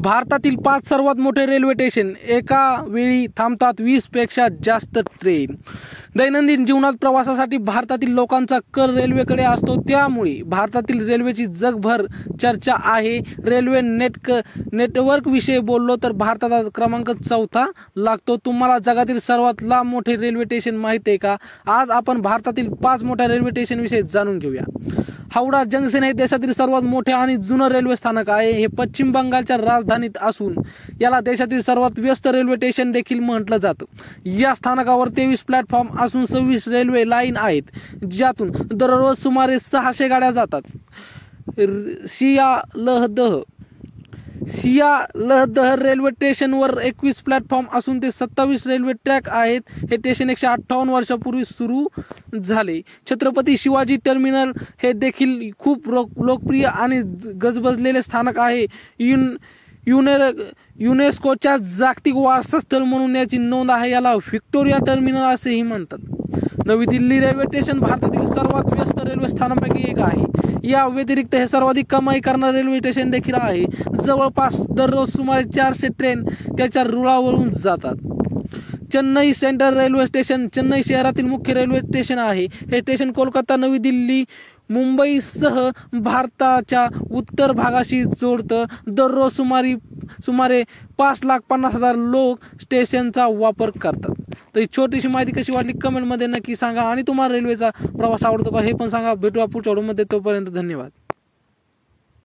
भारतातील 5 सर्वात मोठे रेल्वे स्टेशन एका वेळी थांबतात 20 पेक्षा जास्त ट्रेन। दैनंदिन जीवनात प्रवासासाठी भारतातील लोकांचा कल रेल्वेकडे असतो, त्यामुळे भारतातील रेल्वेची जगभर चर्चा आहे। रेल्वे नेटवर्क विषयी बोललो तर भारताचा क्रमांक 4था लागतो। तुम्हाला जगातील सर्वात लांब मोठे रेल्वे स्टेशन माहिती आहे का? आज आपण भारतातील 5 मोठ्या रेल्वे स्टेशन विषयी जाणून घेऊया। हावडा जंक्शन हे देशातील सर्वात मोठे आणि जुने रेल्वे स्थानक आहे। हे पश्चिम बंगालच्या राजधानीत असून याला देशातील सर्वात व्यस्त रेल्वे स्टेशन देखील म्हटलं जातं। या स्थानकावर 23 प्लॅटफॉर्म असून 26 रेल्वे लाईन आहेत, ज्यातून दररोज सुमारे 600 गाड्या जातात। सियालदह रेल्वे स्टेशनवर 21 प्लॅटफॉर्म असून ते 27 रेल्वे ट्रॅक आहेत। हे स्टेशन 158 वर्षापूर्वी सुरू झाले। छत्रपती शिवाजी टर्मिनल हे देखील खूप लोकप्रिय आणि गजबजलेले स्थानक आहे। युनेस्कोच्या जागतिक वारसा स्थळ म्हणून याची नोंद आहे। याला व्हिक्टोरिया टर्मिनल असेही म्हणतात। नवी दिल्ली रेल्वे स्टेशन भारतातील सर्वात व्यस्त रेल्वे स्थानकांपैकी एक आहे। या व्यतिरिक्त हे सर्वाधिक कमाई करणारे रेल्वे स्टेशन देखील आहे। जवळपास दररोज सुमारे 400 ट्रेन त्याच्या रुळावरून जातात। Chennai central railway station Chennai शहरातील मुख्य रेल्वे स्टेशन आहे। हे स्टेशन कोलकाता, नवी दिल्ली, मुंबईसह भारताच्या उत्तर भागाशी जोडतं। दररोज सुमारे 5,50,000 लोक स्टेशनचा वापर करतात। तर ही छोटीशी माहिती कशी वाटली कमेंटमध्ये नक्की सांगा, आणि तुम्हाला रेल्वेचा प्रवास आवडतो का हे पण सांगा। भेटूया पुढच्या व्हिडिओमध्ये, तोपर्यंत धन्यवाद।